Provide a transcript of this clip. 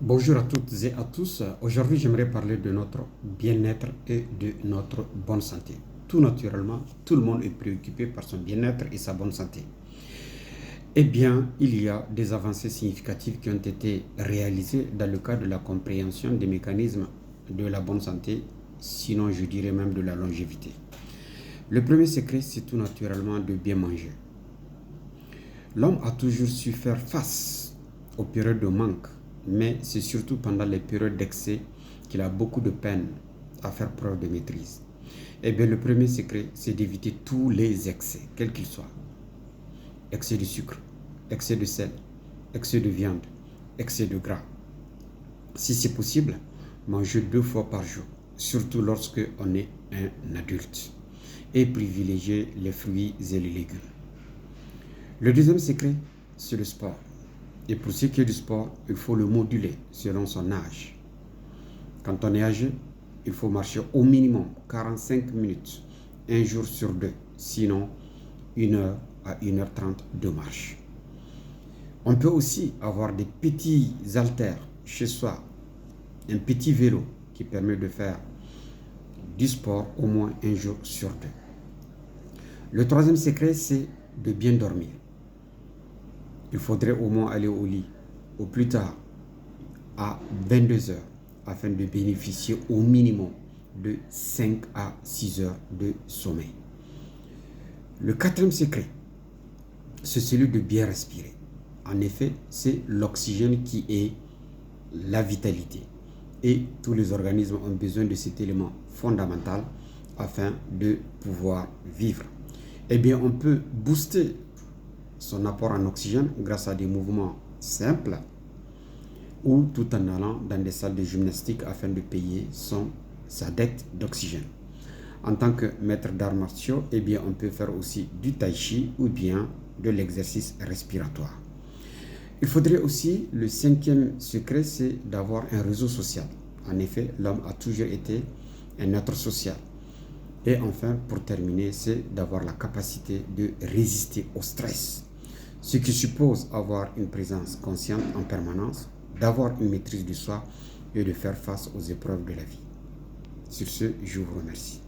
Bonjour à toutes et à tous. Aujourd'hui, j'aimerais parler de notre bien-être et de notre bonne santé. Tout naturellement, tout le monde est préoccupé par son bien-être et sa bonne santé. Eh bien, il y a des avancées significatives qui ont été réalisées dans le cadre de la compréhension des mécanismes de la bonne santé, sinon je dirais même de la longévité. Le premier secret, c'est tout naturellement de bien manger. L'homme a toujours su faire face aux périodes de manque, mais c'est surtout pendant les périodes d'excès qu'il a beaucoup de peine à faire preuve de maîtrise. Eh bien, le premier secret, c'est d'éviter tous les excès, quels qu'ils soient. Excès de sucre, excès de sel, excès de viande, excès de gras. Si c'est possible, manger 2 fois par jour, surtout lorsque on est un adulte, et privilégier les fruits et les légumes. Le deuxième secret, c'est le sport. Et pour ce qui est du sport, il faut le moduler selon son âge. Quand on est âgé, il faut marcher au minimum 45 minutes, un jour sur 2, sinon 1 heure à 1h30 de marche. On peut aussi avoir des petits haltères chez soi, un petit vélo qui permet de faire du sport au moins un jour sur 2. Le troisième secret, c'est de bien dormir. Il faudrait au moins aller au lit au plus tard à 22 heures afin de bénéficier au minimum de 5 à 6 heures de sommeil. Le quatrième secret, c'est celui de bien respirer. En effet, c'est l'oxygène qui est la vitalité. Et tous les organismes ont besoin de cet élément fondamental afin de pouvoir vivre. Eh bien, on peut booster son apport en oxygène grâce à des mouvements simples ou tout en allant dans des salles de gymnastique afin de payer sa dette d'oxygène. En tant que maître d'arts martiaux, eh bien, on peut faire aussi du tai chi ou bien de l'exercice respiratoire. Il faudrait aussi, le cinquième secret, c'est d'avoir un réseau social. En effet, l'homme a toujours été un être social. Et enfin, pour terminer, c'est d'avoir la capacité de résister au stress, ce qui suppose avoir une présence consciente en permanence, d'avoir une maîtrise de soi et de faire face aux épreuves de la vie. Sur ce, je vous remercie.